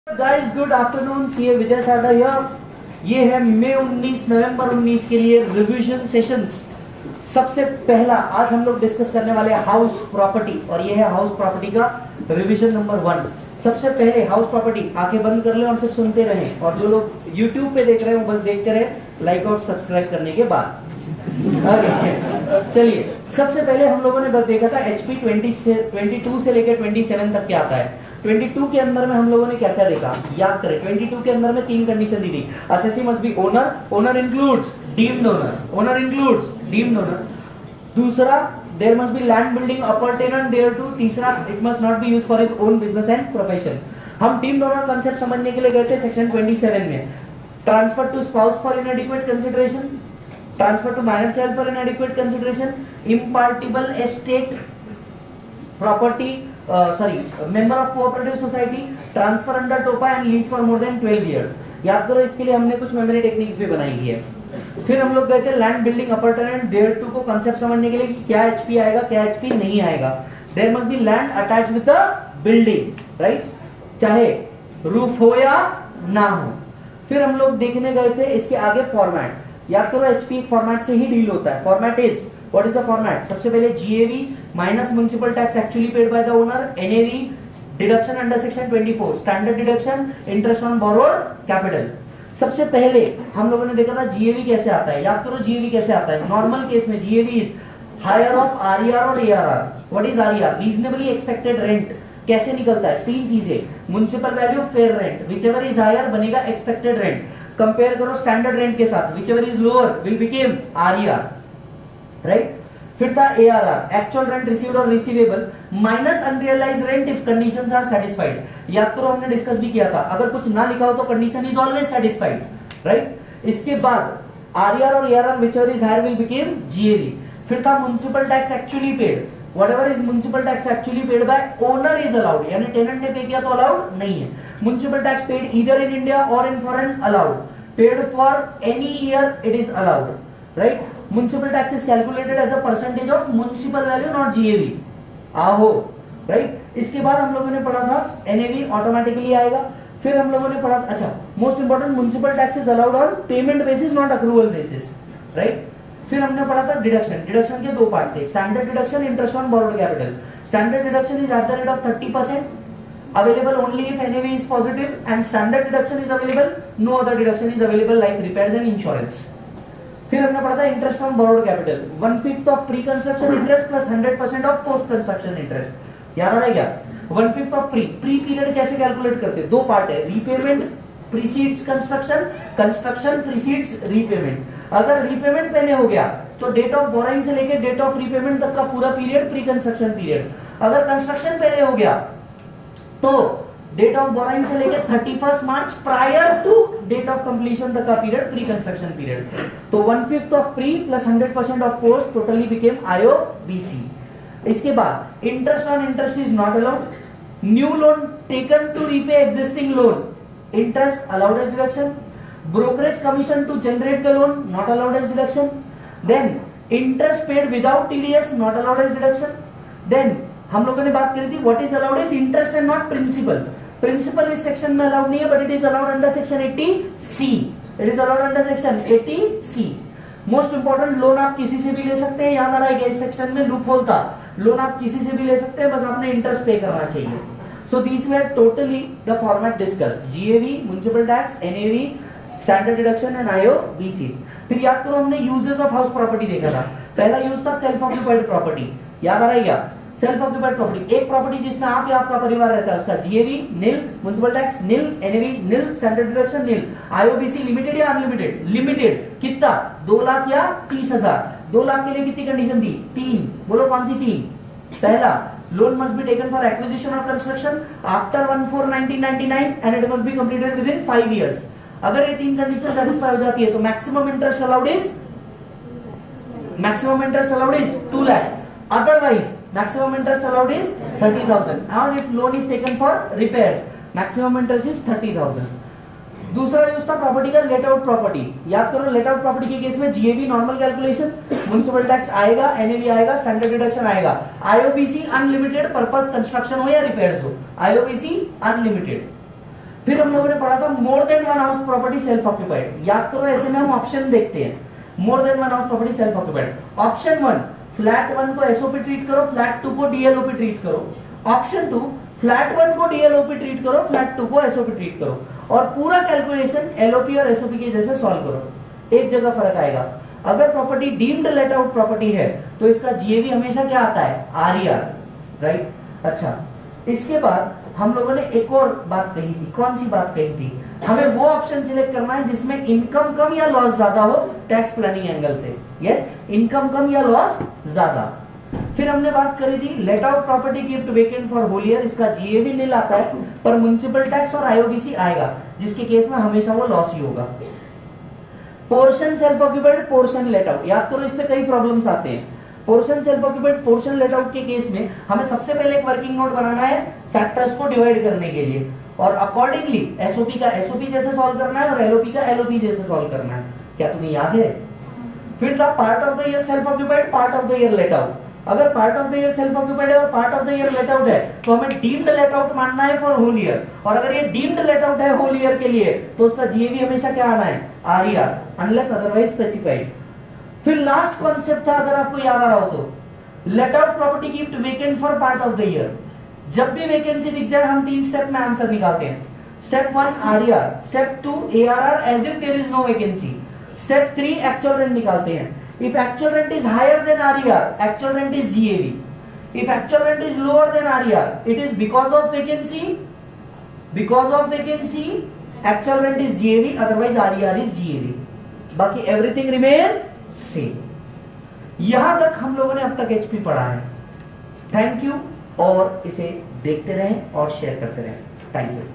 Guys good afternoon, CA विजय साडा here. ये है मई 19 नवंबर 19 के लिए रिवीजन सेशंस। सबसे पहला आज हम लोग डिस्कस करने वाले हाउस प्रॉपर्टी, और ये है हाउस प्रॉपर्टी का रिवीजन नंबर 1। सबसे पहले हाउस प्रॉपर्टी, आंखें बंद कर ले और सिर्फ सुनते रहें, और जो लोग यूट्यूब पे देख रहे हो बस देखते रहे लाइक और सब्सक्राइब करने के बाद। चलिए, सबसे पहले हम लोगों ने बस देखा था एचपी 22 से लेकर 27 तक क्या आता है। 22 के अंदर में हम लोगों ने क्या क्या देखा, याद करें। 22 के अंदर में 3 कंडीशन दी थी। Assessee must be owner, owner includes deemed owner, owner includes deemed owner. दूसरा, there must be land building appurtenant thereto. तीसरा, it must not be used for his own business and profession. हम deemed owner concept समझने के लिए गए थे section 27 में। Transfer to spouse for inadequate consideration, transfer to minor child for inadequate consideration, impartible estate property, member of cooperative society, transfer under टोपा and lease for more than 12 years. याद करो, इसके लिए हमने कुछ मेमोरी टेक्निक्स भी बनाई है। फिर हम लोग गए थे land building appurtenant there to को कंसेप्ट समझने के लिए कि क्या एचपी आएगा, क्या एचपी नहीं आएगा। There must be land attached with the building, right, चाहे रूफ हो या ना हो। फिर हम लोग देखने गए थे इसके आगे फॉर्मेट। याद करो, एचपी एक फॉर्मेट से ही डील होता है। Format is, what is the format? सबसे पहले GAV minus municipal tax actually paid by the owner, NAV deduction under section 24, standard deduction, interest on borrowed capital. सबसे पहले हम लोगों ने देखा था जीएवी कैसे आता है। याद करो, जीएवी कैसे आता है। नॉर्मल केस में GAV is higher of RER और ARR. What is RER? Reasonably expected rent. कैसे निकलता है? 3 चीजें, municipal value, fair rent, whichever is higher बनेगा एक्सपेक्टेड रेंट। कंपेयर करो स्टैंडर्ड रेंट के साथ, whichever is lower will become RER, right. फिर था एआरआर, एक्चुअल रेंट रिसीव्ड और receivable minus unrealised rent if conditions are satisfied. याद करो, हमने डिस्कस भी किया था, अगर कुछ ना लिखा हो तो condition is always satisfied, right. इसके बाद आरईआर और ARR whichever is higher will become GAV. फिर था municipal tax actually paid, whatever is municipal tax actually paid by owner is allowed, यानी टेनेंट ने पे किया तो अलाउड नहीं है। Municipal tax paid either in India और in foreign allowed, paid for any year it is allowed, right. Municipal tax is calculated as a percentage of municipal value, not GAV. आहो, right. इसके बाद हम लोगों ने पढ़ा था NAV ऑटोमेटिकली आएगा। फिर हम लोगों ने पढ़ा, अच्छा most important, municipal tax is allowed on payment basis not accrual basis, right. फिर हमने पढ़ा था डिडक्शन। डिडक्शन के 2 पार्ट थे, standard deduction, interest on borrowed capital. Standard deduction is at the rate of 30%, available only if NAV is positive, and standard deduction is available, no other deduction is available like repairs and insurance. फिर हमने पढ़ा था interest on borrowed capital, 1/5 of pre construction interest plus 100% of post construction interest. याद आ रहा है क्या? 1/5 of pre period कैसे calculate करते हैं? 2 पार्ट है, repayment precedes construction, construction precedes repayment. अगर रीपेमेंट पहले हो गया तो डेट ऑफ बोरोइंग से लेकर डेट ऑफ रीपेमेंट तक का पूरा पीरियड प्री कंस्ट्रक्शन पीरियड। अगर कंस्ट्रक्शन पहले हो गया तो डेट ऑफ बोरोइंग से लेकर 31 March prior to date of completion तक का पीरियड प्री कंस्ट्रक्शन पीरियड। तो 1/5 of pre plus 100% of post totally become IOBC. इसके बाद interest on interest is not allowed, new loan taken to repay existing loan, interest allowed as deduction, brokerage commission to generate the loan not allowed as deduction, then interest paid without TDS not allowed as deduction. Then हम लोगों ने बात करी थी what is allowed is interest and not principal. Principal इस section में allowed नहीं है, but it is allowed under section 80C। It is allowed under section 80C। Most important, loan आप किसी से भी ले सकते हैं। याद आ रहा है कि इस सेक्शन में लूप होल था, लोन आप किसी से भी ले सकते हैं, बस आपने इंटरेस्ट पे करना चाहिए। So these were totally the format discussed, GAV, municipal tax, NAV, standard deduction and IOBC. फिर याद करो, हमने यूजेस ऑफ हाउस प्रॉपर्टी देखा था। पहला यूज था सेल्फ ऑक्यूपाइड प्रॉपर्टी। याद आ रहा है क्या? सेल्फ ऑक्यूपाइड प्रॉपर्टी, एक प्रॉपर्टी जिसमें आप या आपका परिवार रहता है, उसका जीएवी नील, म्युनिसिपल टैक्स नील, एनएवी नील, स्टैंडर्ड डिडक्शन नील, आईओबीसी लिमिटेड या अनलिमिटेड? लिमिटेड। कितना? 2 लाख या 30,000। 2 लाख के लिए कितनी कंडीशन थी? 3। बोलो कौन सी 3? पहला, loan must be taken for acquisition और construction after 1/4/1999 and it must be completed within 5 years. अगर ये 3 कंडीशन सेटिस्फाई हो जाती है तो maximum interest allowed is 2 lakh. Otherwise, maximum interest allowed is 30,000. And if loan is taken for repairs, maximum interest is 30,000. दूसरा use था property का late out property. याद करो, लेट आउट प्रॉपर्टी के केस में GAV normal calculation, municipal tax आएगा, NAV आएगा, standard deduction आएगा, आईओबीसी अनलिमिटेड, पर्पस कंस्ट्रक्शन हो या रिपेयर्स हो, आईओबीसी अनलिमिटेड। फिर हम लोगों ने पढ़ा था more than one house property self occupied. याद करो, ऐसे में हम ऑप्शन देखते हैं, more than one house property self occupied. Option 1 flat 1 को एसओपी ट्रीट करो, फ्लैट 2 को डीएलओपी ट्रीट करो। ऑप्शन 2 फ्लैट 1 को डीएलओपी ट्रीट करो, फ्लैट 2 को एसओपी ट्रीट करो, और पूरा कैलकुलेशन एलओपी और एसओपी के जैसे सॉल्व करो। एक जगह फर्क आएगा, अगर property deemed late out property है तो इसका जीएवी हमेशा क्या आता है, आरईआर, राइट। अच्छा, इसके बाद हम लोगों ने एक और बात कही थी, कौन सी बात कही थी, हमें वो ऑप्शन सिलेक्ट करना है जिसमें इनकम कम या लॉस ज्यादा हो टैक्स प्लानिंग एंगल से। यस, इनकम कम या लॉस ज्यादा। फिर हमने बात करी थी let out property kept vacant for whole year, इसका जीएवी नील आता है पर म्युनिसिपल टैक्स और आईओबीसी आएगा, जिसके केस में हमेशा वो लॉस ही होगा। Portion self occupied, portion let out, याद करो इसमें कई प्रॉब्लम्स आते हैं। Portion self occupied, portion let out के केस में हमें सबसे पहले एक वर्किंग नोट बनाना है फैक्टर्स को डिवाइड करने के लिए, और अकॉर्डिंगली एसओपी का एसओपी जैसे सॉल्व करना है और एलओपी का एलओपी जैसे सॉल्व करना है। क्या तुम्हें याद है? फिर था part of the year self occupied, part of the year let out. अगर part of the year self occupied है और part of the year let out है तो हमें डीम्ड लेट आउट मानना है फॉर होल ईयर, और अगर ये डीम्ड लेट आउट है होल ईयर के लिए तो उसका जीएवी हमेशा क्या आना है, आरईआर, अनलेस अदरवाइज स्पेसिफाइड। फिर लास्ट कॉन्सेप्ट था, अगर आपको याद आ रहा हो तो, late out property kept vacant for part of the year. जब भी वैकेंसी दिख जाए हम 3 स्टेप में आंसर निकालते हैं। Step 1 RER, step 2 ARR as if there is no vacancy, step 3 actual rent निकालते हैं। If actual rent is higher than RER, actual rent is GAV. If actual rent is lower than RER, it is because of vacancy. Because of vacancy, actual rent is GAV, otherwise RER is GAV. बाकी everything remain same. यहां तक हम लोगों ने अब तक HP पढ़ा है। थैंक यू, और इसे देखते रहें और शेयर करते रहें। Thank you.